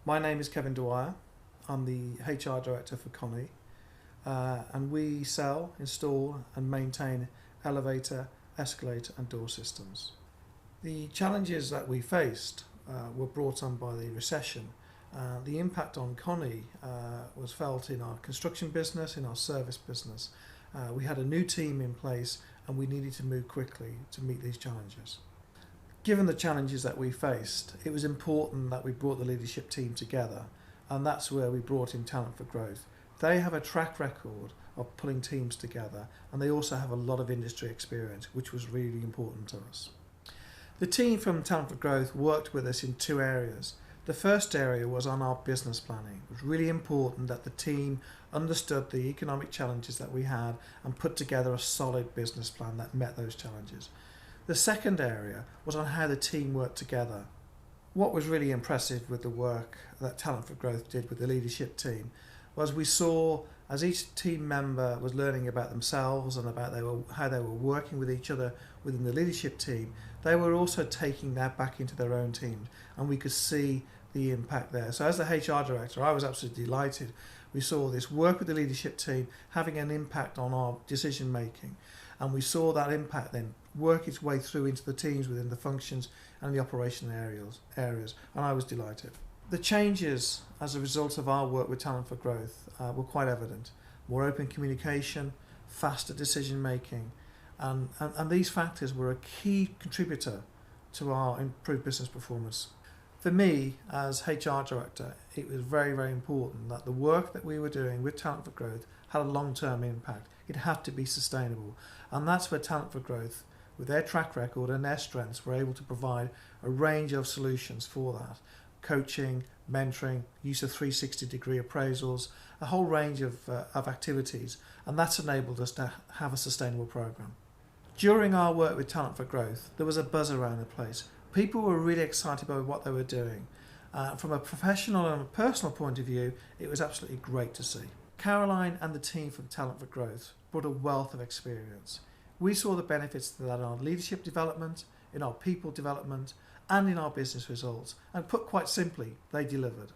My name is Kevin Dwyer. I'm the HR Director for Connie, and we sell, install and maintain elevator, escalator and door systems. The challenges that we faced were brought on by the recession. The impact on Connie was felt in our construction business, in our service business. We had a new team in place and we needed to move quickly to meet these challenges. Given the challenges that we faced, it was important that we brought the leadership team together, and that's where we brought in Talent for Growth. They have a track record of pulling teams together, and they also have a lot of industry experience, which was really important to us. The team from Talent for Growth worked with us in two areas. The first area was on our business planning. It was really important that the team understood the economic challenges that we had and put together a solid business plan that met those challenges. The second area was on how the team worked together. What was really impressive with the work that Talent for Growth did with the leadership team was we saw as each team member was learning about themselves and about how they were working with each other within the leadership team, they were also taking that back into their own teams, and we could see the impact there. So as the HR director, I was absolutely delighted. We saw this work with the leadership team having an impact on our decision making, and we saw that impact then work its way through into the teams within the functions and the operational areas, and I was delighted. The changes as a result of our work with Talent for Growth were quite evident. More open communication, faster decision making, and these factors were a key contributor to our improved business performance. For me, as HR Director, it was very, very important that the work that we were doing with Talent for Growth had a long-term impact. It had to be sustainable, and that's where Talent for Growth, with their track record and their strengths, were able to provide a range of solutions for that. Coaching, mentoring, use of 360-degree appraisals, a whole range of activities, and that's enabled us to have a sustainable program. During our work with Talent for Growth, there was a buzz around the place. People were really excited by what they were doing. From a professional and a personal point of view, it was absolutely great to see. Caroline and the team from Talent for Growth brought a wealth of experience. We saw the benefits of that in our leadership development, in our people development, and in our business results. And put quite simply, they delivered.